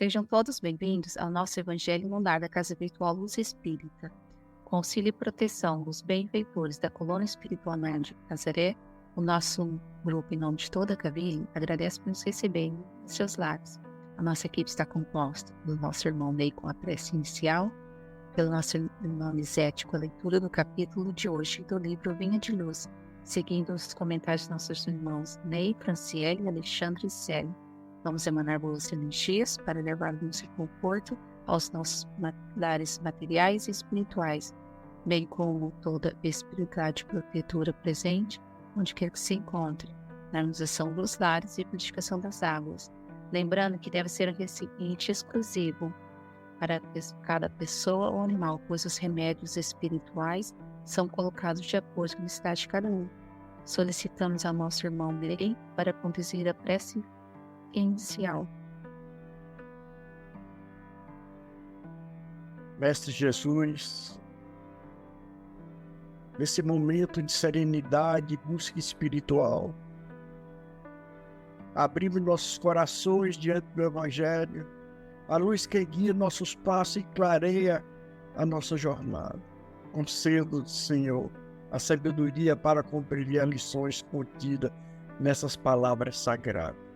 Sejam todos bem-vindos ao nosso Evangelho no Lar da Casa Virtual Luz Espírita. Com auxílio e proteção dos benfeitores da Colônia Espiritual de Nazaré, o nosso grupo, em nome de toda a Cavile, agradece por nos receberem em seus lares. A nossa equipe está composta do nosso irmão Ney com a prece inicial, pelo nosso irmão Lisete com a leitura do capítulo de hoje do livro Vinha de Luz, seguindo os comentários dos nossos irmãos Ney, Franciele, Alexandre e Célio. Vamos emanar boas energias para levar luz e conforto aos nossos lares materiais e espirituais, bem como toda a espiritualidade protetora presente, onde quer que se encontre, na harmonização dos lares e purificação das águas. Lembrando que deve ser um recipiente exclusivo para cada pessoa ou animal, pois os remédios espirituais são colocados de acordo com a necessidade de cada um. Solicitamos ao nosso irmão Ney para conduzir a prece inicial. Mestre Jesus, nesse momento de serenidade e busca espiritual, abrimos nossos corações diante do Evangelho, a luz que guia nossos passos e clareia a nossa jornada. Conceda, Senhor, a sabedoria para compreender as lições contidas nessas palavras sagradas.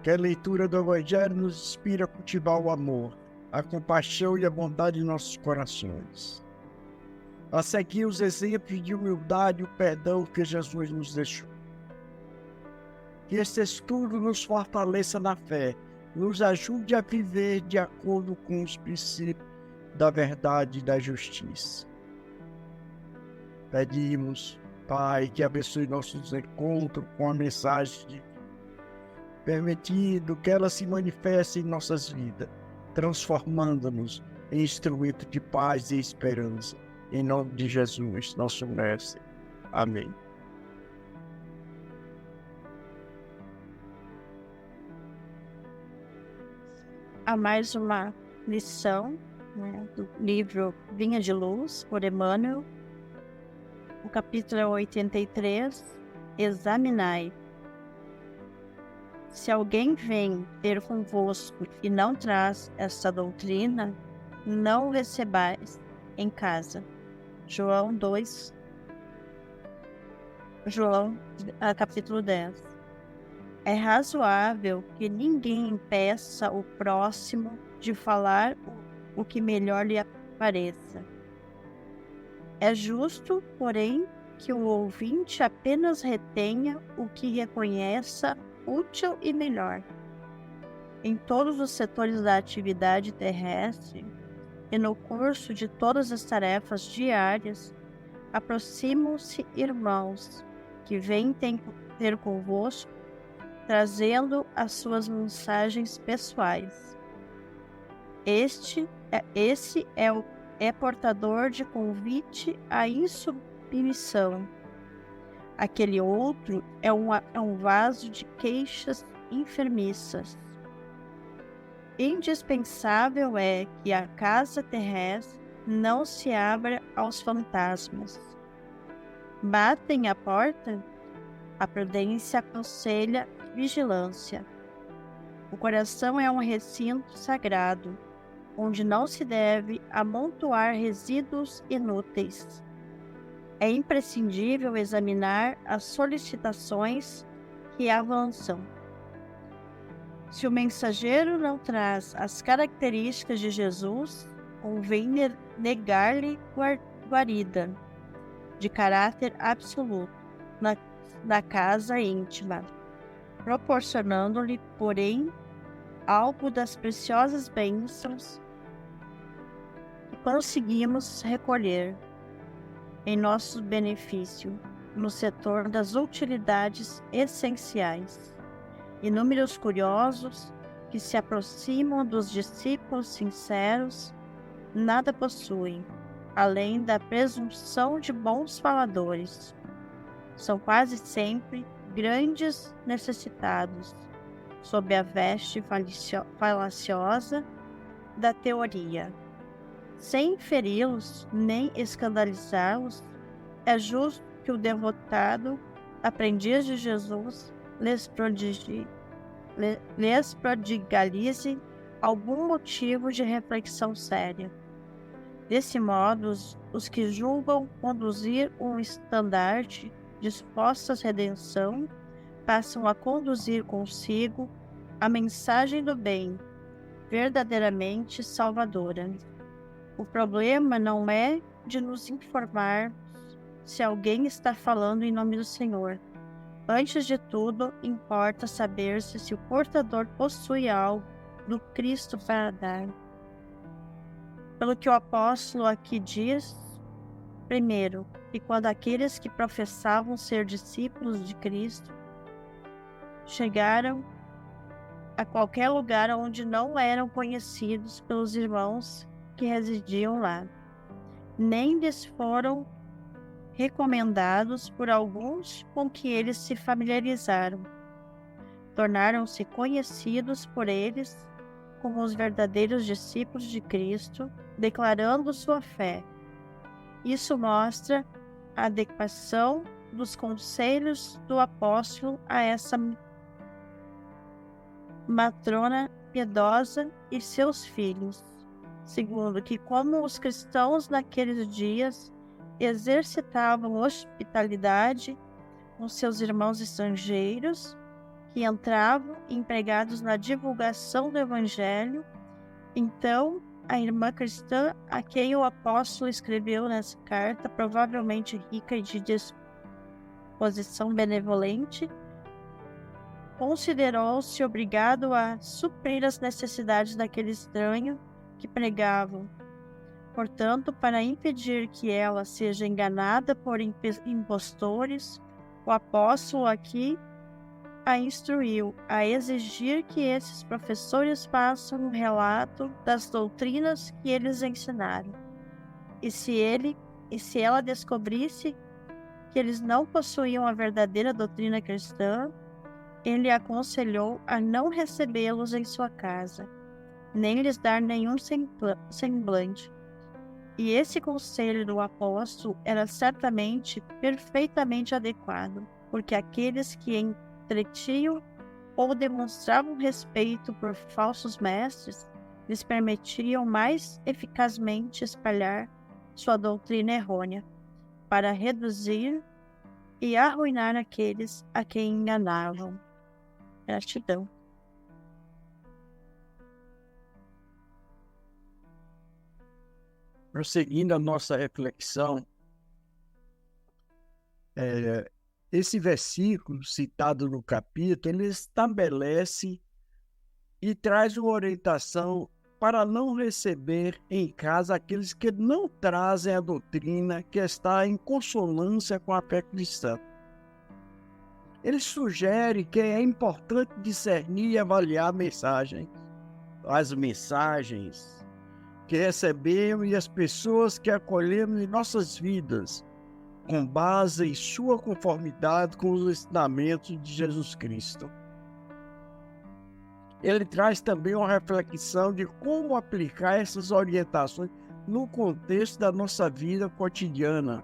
Que a leitura do Evangelho nos inspire a cultivar o amor, a compaixão e a bondade em nossos corações. A seguir os exemplos de humildade e o perdão que Jesus nos deixou. Que este estudo nos fortaleça na fé, nos ajude a viver de acordo com os princípios da verdade e da justiça. Pedimos, Pai, que abençoe nossos encontros com a mensagem de permitindo que ela se manifeste em nossas vidas, transformando-nos em instrumento de paz e esperança. Em nome de Jesus, nosso Mestre. Amém. A mais uma lição, do livro Vinha de Luz, por Emmanuel. O capítulo é 83, Examinai. Se alguém vem ter convosco e não traz esta doutrina, não o recebais em casa. João, capítulo 10. É razoável que ninguém impeça o próximo de falar o que melhor lhe pareça. É justo, porém, que o ouvinte apenas retenha o que reconheça útil e melhor. Em todos os setores da atividade terrestre e no curso de todas as tarefas diárias, aproximam-se irmãos que vêm ter convosco, trazendo as suas mensagens pessoais. Esse é portador de convite à insubmissão. Aquele outro é um vaso de queixas enfermiças. Indispensável é que a casa terrestre não se abra aos fantasmas. Batem à porta? A prudência aconselha vigilância. O coração é um recinto sagrado, onde não se deve amontoar resíduos inúteis. É imprescindível examinar as solicitações que avançam. Se o mensageiro não traz as características de Jesus, convém negar-lhe guarida, de caráter absoluto, na casa íntima, proporcionando-lhe, porém, algo das preciosas bênçãos que conseguimos recolher em nosso benefício, no setor das utilidades essenciais. Inúmeros curiosos que se aproximam dos discípulos sinceros nada possuem, além da presunção de bons faladores. São quase sempre grandes necessitados, sob a veste falaciosa da teoria. Sem feri-los nem escandalizá-los, é justo que o devotado aprendiz de Jesus lhes prodigalize algum motivo de reflexão séria. Desse modo, os que julgam conduzir um estandarte dispostos à redenção passam a conduzir consigo a mensagem do bem, verdadeiramente salvadora. O problema não é de nos informar se alguém está falando em nome do Senhor. Antes de tudo, importa saber se o portador possui algo do Cristo para dar. Pelo que o apóstolo aqui diz, primeiro, que quando aqueles que professavam ser discípulos de Cristo chegaram a qualquer lugar onde não eram conhecidos pelos irmãos que residiam lá, nem lhes foram recomendados por alguns com que eles se familiarizaram. Tornaram-se conhecidos por eles como os verdadeiros discípulos de Cristo, declarando sua fé. Isso mostra a adequação dos conselhos do apóstolo a essa matrona piedosa e seus filhos. Segundo, que como os cristãos naqueles dias exercitavam hospitalidade com seus irmãos estrangeiros, que entravam empregados na divulgação do Evangelho, então a irmã cristã a quem o apóstolo escreveu nessa carta, provavelmente rica e de disposição benevolente, considerou-se obrigado a suprir as necessidades daquele estranho que pregavam. Portanto, para impedir que ela seja enganada por impostores, o apóstolo aqui a instruiu a exigir que esses professores façam um relato das doutrinas que eles ensinaram. E se ela descobrisse que eles não possuíam a verdadeira doutrina cristã, ele aconselhou a não recebê-los em sua casa, nem lhes dar nenhum semblante. E esse conselho do apóstolo era certamente perfeitamente adequado, porque aqueles que entretinham ou demonstravam respeito por falsos mestres lhes permitiam mais eficazmente espalhar sua doutrina errônea, para reduzir e arruinar aqueles a quem enganavam. Gratidão. Prosseguindo a nossa reflexão, esse versículo citado no capítulo, ele estabelece e traz uma orientação para não receber em casa aqueles que não trazem a doutrina que está em consonância com a fé cristã. Ele sugere que é importante discernir e avaliar as mensagens que recebemos e as pessoas que acolhemos em nossas vidas, com base em sua conformidade com os ensinamentos de Jesus Cristo. Ele traz também uma reflexão de como aplicar essas orientações no contexto da nossa vida cotidiana.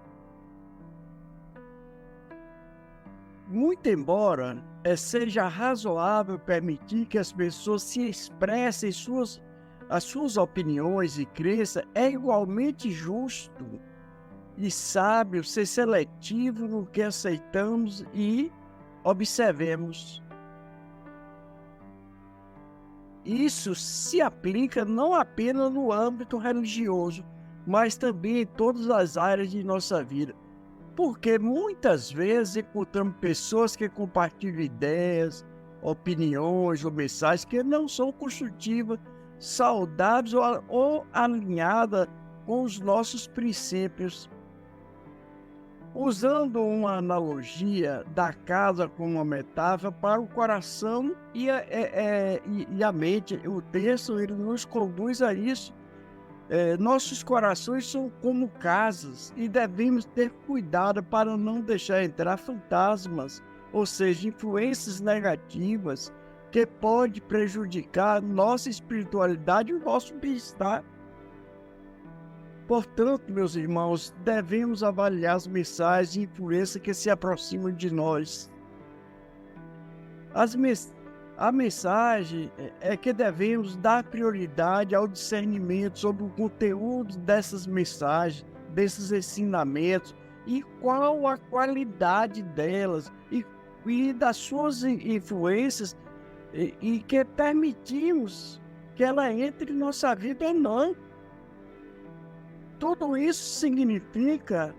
Muito embora seja razoável permitir que as pessoas se expressem as suas opiniões e crenças, é igualmente justo e sábio ser seletivo no que aceitamos e observemos. Isso se aplica não apenas no âmbito religioso, mas também em todas as áreas de nossa vida. Porque muitas vezes encontramos pessoas que compartilham ideias, opiniões ou mensagens que não são construtivas, saudáveis ou alinhadas com os nossos princípios. Usando uma analogia da casa como uma metáfora para o coração e a mente, o texto ele nos conduz a isso. Nossos corações são como casas e devemos ter cuidado para não deixar entrar fantasmas, ou seja, influências negativas que podem prejudicar nossa espiritualidade e o nosso bem-estar. Portanto, meus irmãos, devemos avaliar as mensagens e influências que se aproximam de nós. A mensagem é que devemos dar prioridade ao discernimento sobre o conteúdo dessas mensagens, desses ensinamentos, e qual a qualidade delas, e das suas influências, e que permitimos que ela entre em nossa vida ou não. Tudo isso significa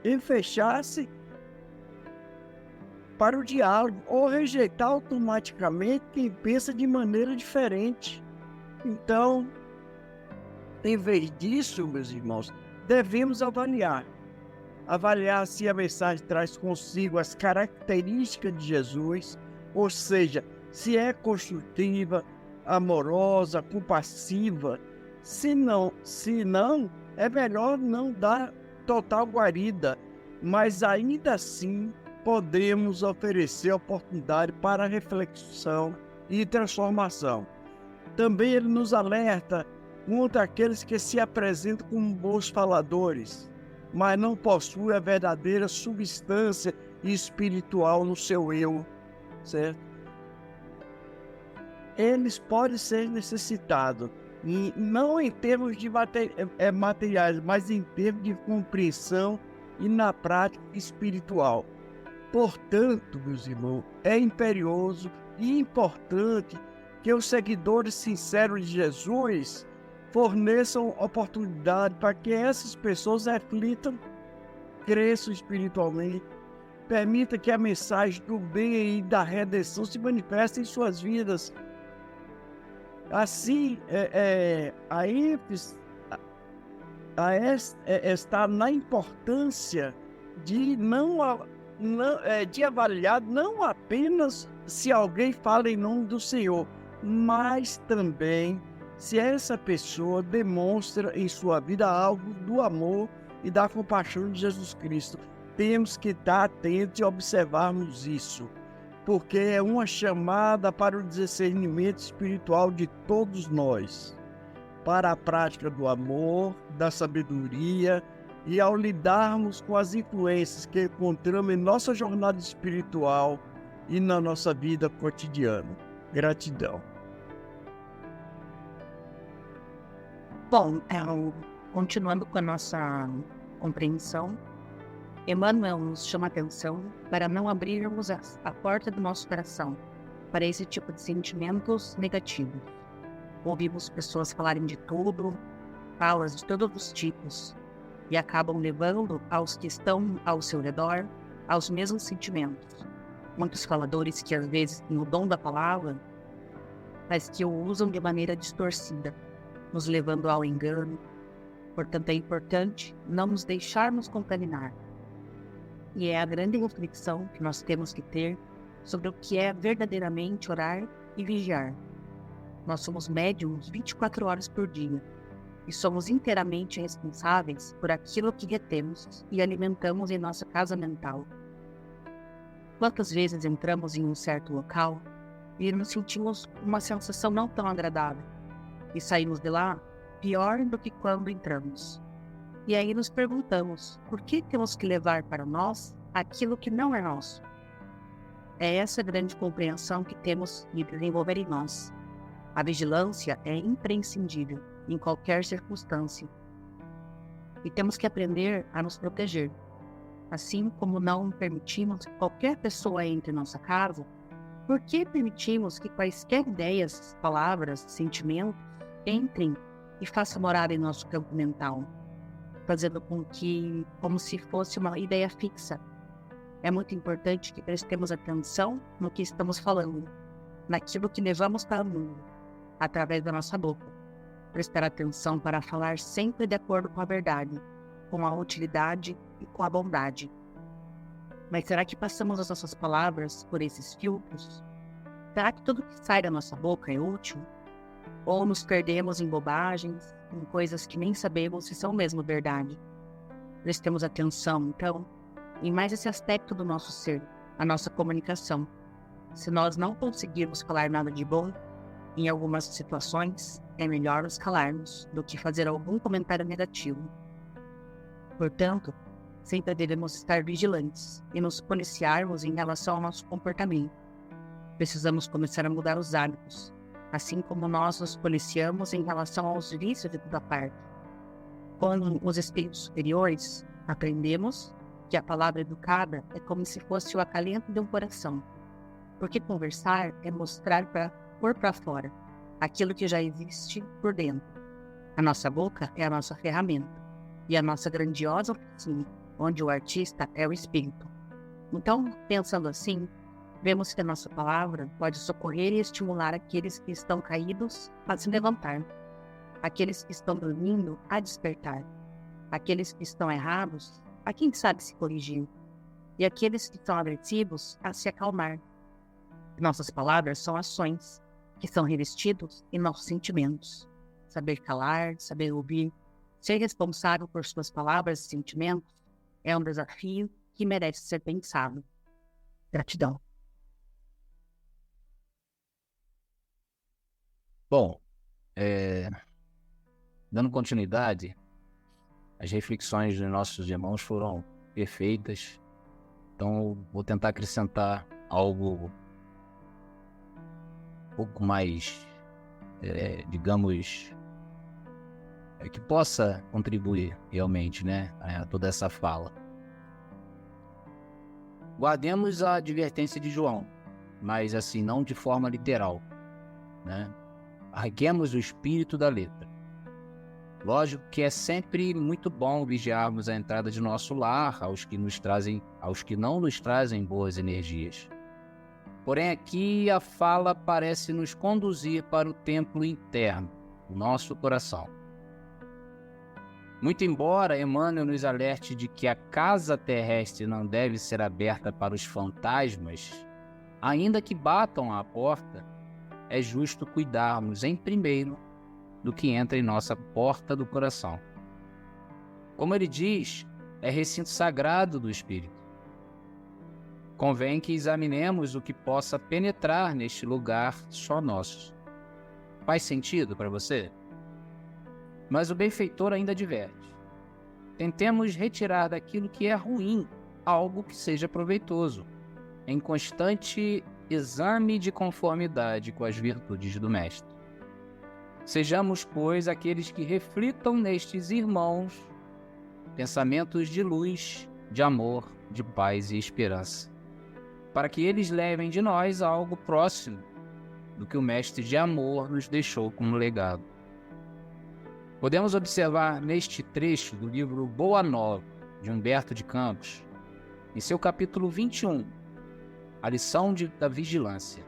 em fechar-se para o diálogo ou rejeitar automaticamente quem pensa de maneira diferente. Então, em vez disso, meus irmãos, devemos avaliar se a mensagem traz consigo as características de Jesus, ou seja, se é construtiva, amorosa, compassiva. Se não, é melhor não dar total guarida, mas ainda assim podemos oferecer oportunidade para reflexão e transformação. Também ele nos alerta contra aqueles que se apresentam como bons faladores, mas não possuem a verdadeira substância espiritual no seu eu, certo? Eles podem ser necessitados, não em termos de materiais, mas em termos de compreensão e na prática espiritual. Portanto, meus irmãos, é imperioso e importante que os seguidores sinceros de Jesus forneçam oportunidade para que essas pessoas reflitam, cresçam espiritualmente, permita que a mensagem do bem e da redenção se manifeste em suas vidas. Assim, a ênfase está na importância de de avaliar não apenas se alguém fala em nome do Senhor, mas também se essa pessoa demonstra em sua vida algo do amor e da compaixão de Jesus Cristo. Temos que estar atentos e observarmos isso, porque é uma chamada para o discernimento espiritual de todos nós, para a prática do amor, da sabedoria, e ao lidarmos com as influências que encontramos em nossa jornada espiritual e na nossa vida cotidiana. Gratidão. Bom, continuando com a nossa compreensão, Emmanuel nos chama a atenção para não abrirmos a porta do nosso coração para esse tipo de sentimentos negativos. Ouvimos pessoas falarem de tudo, falas de todos os tipos, e acabam levando aos que estão ao seu redor aos mesmos sentimentos. Muitos faladores que às vezes têm o dom da palavra, mas que o usam de maneira distorcida, nos levando ao engano. Portanto, é importante não nos deixarmos contaminar. E é a grande reflexão que nós temos que ter sobre o que é verdadeiramente orar e vigiar. Nós somos médiums 24 horas por dia e somos inteiramente responsáveis por aquilo que retemos e alimentamos em nossa casa mental. Quantas vezes entramos em um certo local e nos sentimos uma sensação não tão agradável e saímos de lá pior do que quando entramos. E aí nos perguntamos, por que temos que levar para nós aquilo que não é nosso? É essa grande compreensão que temos de desenvolver em nós. A vigilância é imprescindível em qualquer circunstância. E temos que aprender a nos proteger. Assim como não permitimos que qualquer pessoa entre em nossa casa, por que permitimos que quaisquer ideias, palavras, sentimentos entrem e façam morada em nosso campo mental, fazendo com que, como se fosse uma ideia fixa? É muito importante que prestemos atenção no que estamos falando, naquilo que levamos para o mundo, através da nossa boca. Prestar atenção para falar sempre de acordo com a verdade, com a utilidade e com a bondade. Mas será que passamos as nossas palavras por esses filtros? Será que tudo que sai da nossa boca é útil? Ou nos perdemos em bobagens, em coisas que nem sabemos se são mesmo verdade? Prestemos atenção, então, em mais esse aspecto do nosso ser, a nossa comunicação. Se nós não conseguirmos falar nada de bom, em algumas situações, é melhor nos calarmos do que fazer algum comentário negativo. Portanto, sempre devemos estar vigilantes e nos policiarmos em relação ao nosso comportamento. Precisamos começar a mudar os hábitos, assim como nós nos policiamos em relação aos vícios de toda parte. Com os espíritos superiores, aprendemos que a palavra educada é como se fosse o acalento de um coração, porque conversar é mostrar para pôr para fora aquilo que já existe por dentro. A nossa boca é a nossa ferramenta e a nossa grandiosa oficina, onde o artista é o espírito. Então, pensando assim, vemos que a nossa palavra pode socorrer e estimular aqueles que estão caídos a se levantar, aqueles que estão dormindo a despertar, aqueles que estão errados a quem sabe se corrigir, e aqueles que estão agressivos a se acalmar. Nossas palavras são ações que são revestidos em nossos sentimentos. Saber calar, saber ouvir, ser responsável por suas palavras e sentimentos é um desafio que merece ser pensado. Gratidão. Bom, dando continuidade, as reflexões dos nossos irmãos foram perfeitas, então eu vou tentar acrescentar algo um pouco mais, digamos, que possa contribuir realmente, né, a toda essa fala. Guardemos a advertência de João, mas assim, não de forma literal, né? Arreguemos o espírito da letra. Lógico que é sempre muito bom vigiarmos a entrada de nosso lar aos que não nos trazem boas energias. Porém, aqui a fala parece nos conduzir para o templo interno, o nosso coração. Muito embora Emmanuel nos alerte de que a casa terrestre não deve ser aberta para os fantasmas, ainda que batam à porta, é justo cuidarmos em primeiro do que entra em nossa porta do coração. Como ele diz, é recinto sagrado do espírito. Convém que examinemos o que possa penetrar neste lugar só nosso. Faz sentido para você? Mas o benfeitor ainda adverte. Tentemos retirar daquilo que é ruim algo que seja proveitoso, em constante exame de conformidade com as virtudes do Mestre. Sejamos, pois, aqueles que reflitam nestes irmãos pensamentos de luz, de amor, de paz e esperança, para que eles levem de nós algo próximo do que o Mestre de amor nos deixou como legado. Podemos observar neste trecho do livro Boa Nova, de Humberto de Campos, em seu capítulo 21, a lição da vigilância,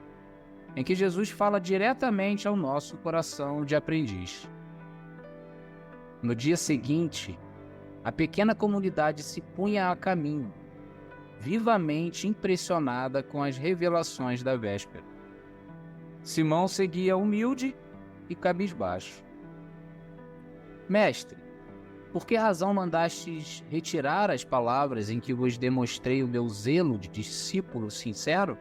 em que Jesus fala diretamente ao nosso coração de aprendiz. No dia seguinte, a pequena comunidade se punha a caminho, vivamente impressionada com as revelações da véspera. Simão seguia humilde e cabisbaixo. Mestre, por que razão mandastes retirar as palavras em que vos demonstrei o meu zelo de discípulo sincero?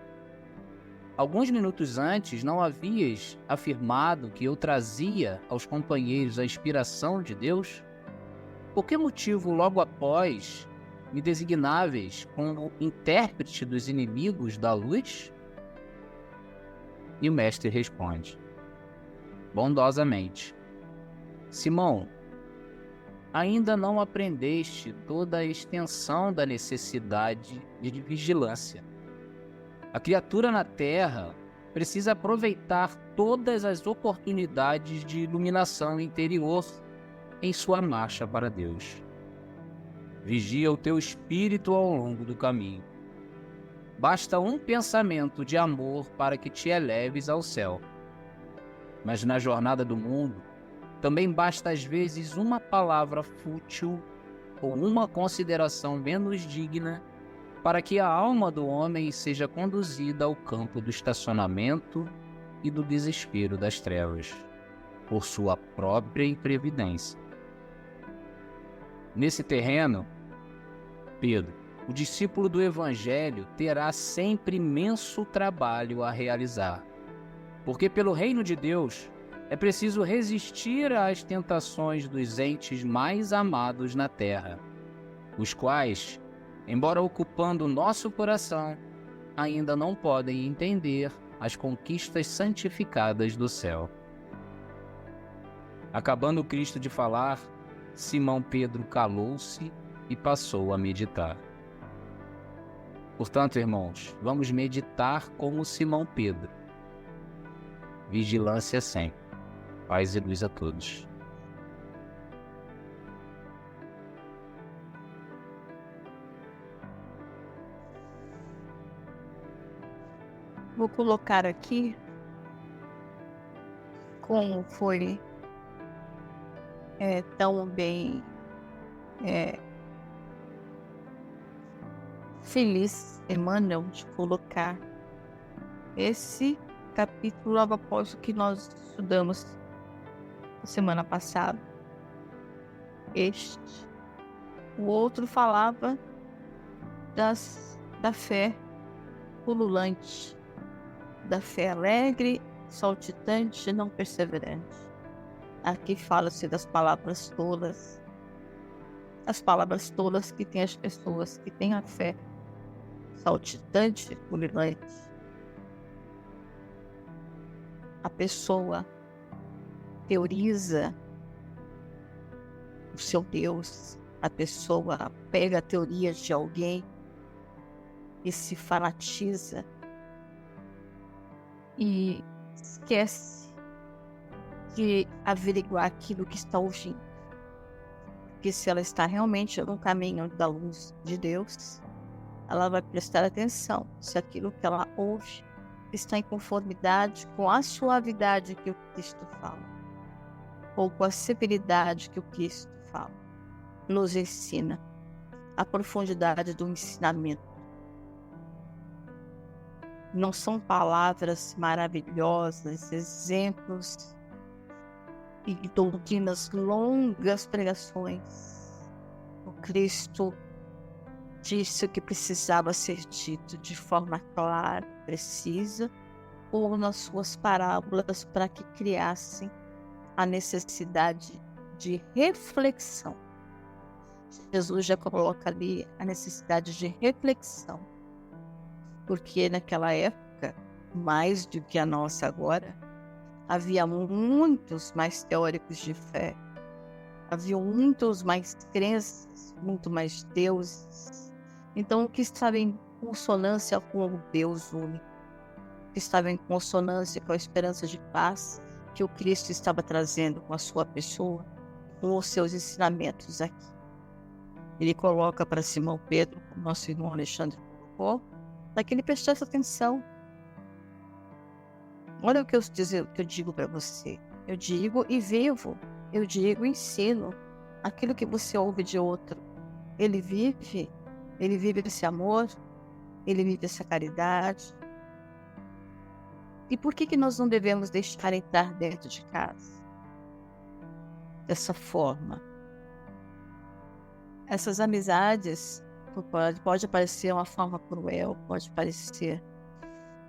Alguns minutos antes não havias afirmado que eu trazia aos companheiros a inspiração de Deus? Por que motivo logo após me designáveis como intérprete dos inimigos da luz? E o mestre responde, bondosamente, Simão, ainda não aprendeste toda a extensão da necessidade de vigilância. A criatura na Terra precisa aproveitar todas as oportunidades de iluminação interior em sua marcha para Deus. Vigia o teu espírito ao longo do caminho. Basta um pensamento de amor para que te eleves ao céu. Mas na jornada do mundo, também basta às vezes uma palavra fútil ou uma consideração menos digna para que a alma do homem seja conduzida ao campo do estacionamento e do desespero das trevas, por sua própria imprevidência. Nesse terreno, Pedro, o discípulo do Evangelho, terá sempre imenso trabalho a realizar, porque pelo reino de Deus é preciso resistir às tentações dos entes mais amados na terra, os quais, embora ocupando o nosso coração, ainda não podem entender as conquistas santificadas do céu. Acabando Cristo de falar, Simão Pedro calou-se e passou a meditar. Portanto, irmãos, vamos meditar como Simão Pedro. Vigilância sempre. Paz e luz a todos. Vou colocar aqui como foi tão bem feliz Emmanuel de colocar esse capítulo logo após o que nós estudamos semana passada. O outro falava da fé pululante, da fé alegre, saltitante e não perseverante. Aqui fala-se das palavras tolas, as palavras tolas que têm as pessoas que têm a fé saltitante, pululante. A pessoa teoriza o seu Deus, a pessoa pega teorias de alguém e se fanatiza e esquece de averiguar aquilo que está ouvindo. Porque se ela está realmente no caminho da luz de Deus, ela vai prestar atenção se aquilo que ela ouve está em conformidade com a suavidade que o Cristo fala, ou com a severidade que o Cristo fala, nos ensina, a profundidade do ensinamento. Não são palavras maravilhosas, exemplos e doutrinas, longas pregações. O Cristo disse o que precisava ser dito de forma clara, precisa, ou nas suas parábolas para que criassem a necessidade de reflexão. Jesus já coloca ali a necessidade de reflexão, porque naquela época, mais do que a nossa agora, havia muitos mais teóricos de fé, havia muitos mais crenças, muito mais deuses. Então, o que estava em consonância com o Deus único, o que estava em consonância com a esperança de paz que o Cristo estava trazendo com a sua pessoa, com os seus ensinamentos aqui. Ele coloca para Simão Pedro, como nosso irmão Alexandre colocou, para que ele prestasse atenção. Olha o que eu digo para você. Eu digo e vivo. Eu digo e ensino. Aquilo que você ouve de outro. Ele vive esse amor, ele vive essa caridade. E por que nós não devemos deixar entrar dentro de casa? Dessa forma. Essas amizades pode parecer uma forma cruel, pode parecer,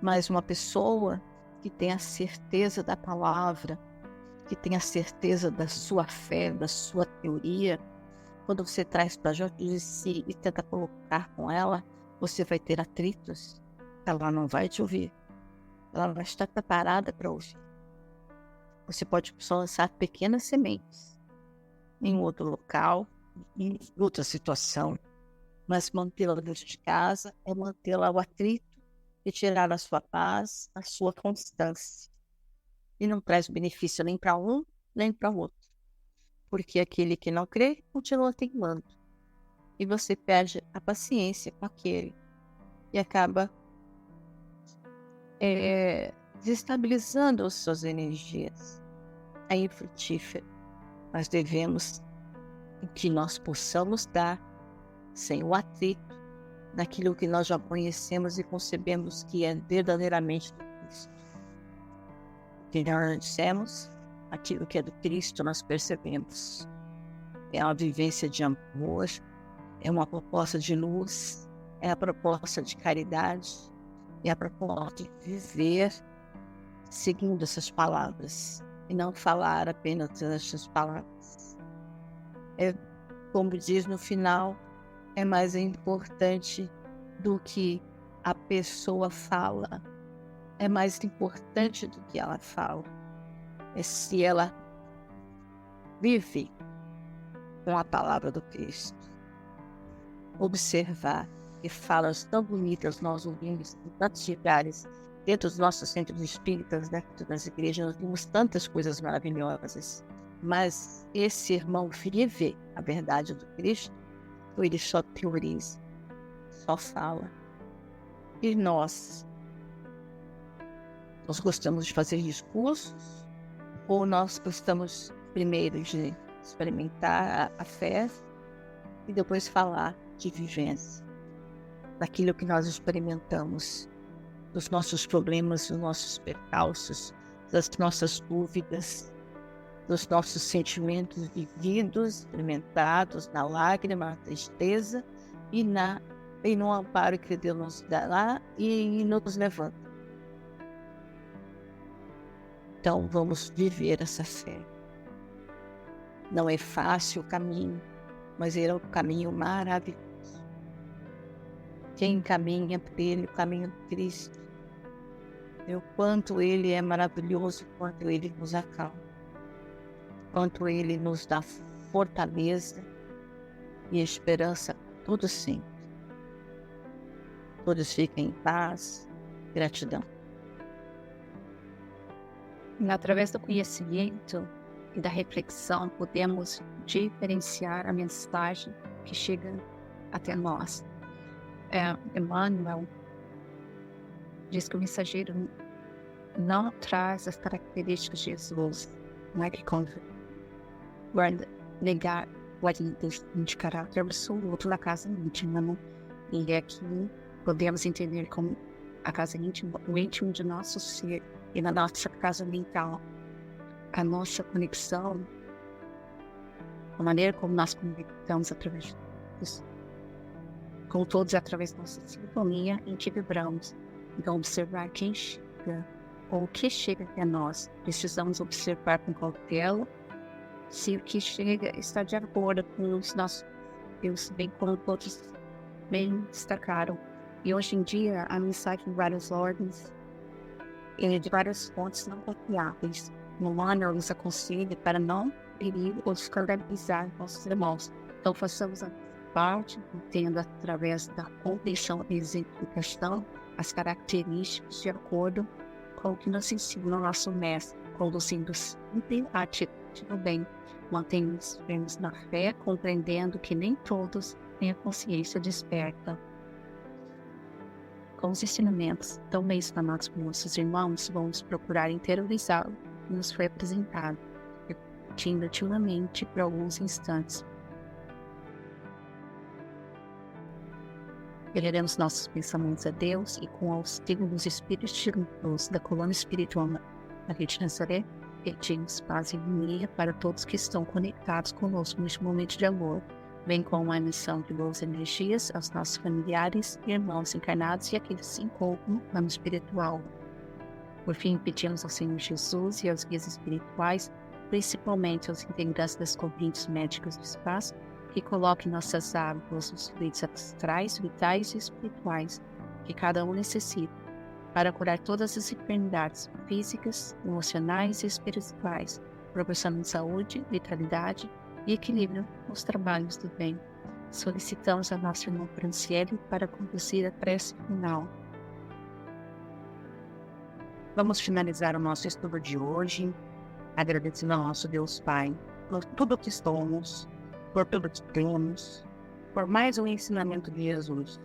mas uma pessoa que tem a certeza da palavra, que tem a certeza da sua fé, da sua teoria, quando você traz para junto de si e tenta colocar com ela, você vai ter atritos, ela não vai te ouvir, ela vai estar preparada para ouvir. Você pode só lançar pequenas sementes em outro local, em outra situação, mas mantê-la dentro de casa é mantê-la ao atrito e tirar a sua paz, a sua constância. E não traz benefício nem para um, nem para o outro. Porque aquele que não crê, continua teimando. E você perde a paciência com aquele. E acaba desestabilizando as suas energias. É infrutífero. Nós devemos que nós possamos dar sem o atrito naquilo que nós já conhecemos e concebemos que é verdadeiramente do Cristo. Que nós dissemos, aquilo que é do Cristo nós percebemos. É uma vivência de amor, é uma proposta de luz, é a proposta de caridade, é a proposta de viver seguindo essas palavras e não falar apenas essas palavras. Como diz no final, é mais importante do que a pessoa fala, é mais importante do que ela fala. É se ela vive com a palavra do Cristo. Observar que falas tão bonitas nós ouvimos em tantos lugares, dentro dos nossos centros espíritas, dentro das igrejas, nós vimos tantas coisas maravilhosas. Mas esse irmão vive a verdade do Cristo, ou ele só teoriza, só fala? E nós gostamos de fazer discursos, ou nós gostamos primeiro de experimentar a fé e depois falar de vivência, daquilo que nós experimentamos, dos nossos problemas, dos nossos percalços, das nossas dúvidas, dos nossos sentimentos vividos, experimentados na lágrima, na tristeza e no amparo que Deus nos dá lá e nos levanta. Então vamos viver essa fé. Não é fácil o caminho, mas ele é um caminho maravilhoso. Quem caminha por ele, o caminho do Cristo, o quanto ele é maravilhoso, quanto ele nos acalma, quanto ele nos dá fortaleza e esperança todo sempre. Todos fiquem em paz, gratidão. Através do conhecimento e da reflexão, podemos diferenciar a mensagem que chega até nós. Emmanuel diz que o mensageiro não traz as características de Jesus, não é que guarda negar de caráter absoluto na casa íntima, né? E aqui podemos entender como a casa íntima, o íntimo de nosso ser e na nossa casa mental, a nossa conexão, a maneira como nós conectamos através disso, com todos através da nossa sintonia em que vibramos. Então, observar quem chega ou o que chega até nós. Precisamos observar com cautela se o que chega está de acordo com os nossos Deus, bem como todos bem destacaram. E hoje em dia, a mensagem de várias ordens e de várias fontes não confiáveis. No ano, nos aconselha para não ferir ou escandalizar nossos irmãos. Então, façamos a parte, entenda através da compreensão e exemplificação as características de acordo com o que nos ensina o nosso mestre, conduzindo sempre a atitude do bem. Mantenhamos firmes na fé, compreendendo que nem todos têm a consciência desperta. Com os ensinamentos tão bem explanados por nossos irmãos, vamos procurar interiorizá-lo que nos foi apresentado, repetindo ativamente por alguns instantes. Elevemos nossos pensamentos a Deus e, com o auxílio dos espíritos de luz da colônia espiritual da Rede Nazaré, pedimos paz e harmonia para todos que estão conectados conosco neste momento de amor, bem como a emissão de boas energias aos nossos familiares, irmãos encarnados e aqueles que se encontram no plano espiritual. Por fim, pedimos ao Senhor Jesus e aos guias espirituais, principalmente aos integrantes das correntes médicas do espaço, que coloque em nossas águas os fluidos astrais, vitais e espirituais que cada um necessita para curar todas as enfermidades físicas, emocionais e espirituais, proporcionando saúde, vitalidade e equilíbrio nos trabalhos do bem. Solicitamos a nossa irmã Franciele para conduzir a prece final. Vamos finalizar o nosso estudo de hoje, agradecendo ao nosso Deus Pai por tudo que somos, por tudo que temos, por mais um ensinamento de Jesus,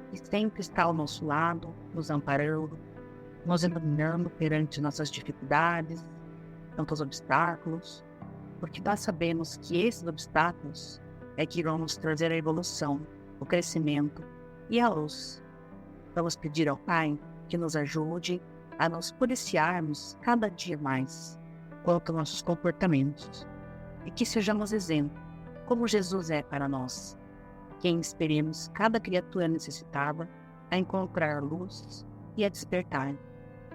que sempre está ao nosso lado, nos amparando, nos iluminando perante nossas dificuldades, tantos obstáculos, porque nós sabemos que esses obstáculos é que vão nos trazer a evolução, o crescimento e a luz. Vamos pedir ao Pai que nos ajude a nos policiarmos cada dia mais quanto aos nossos comportamentos e que sejamos exemplo, como Jesus é para nós, que inspiremos cada criatura necessitada a encontrar a luz e a despertar,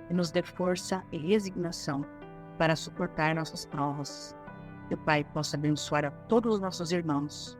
e nos dê força e resignação para suportar nossas provas. Que o Pai possa abençoar a todos os nossos irmãos,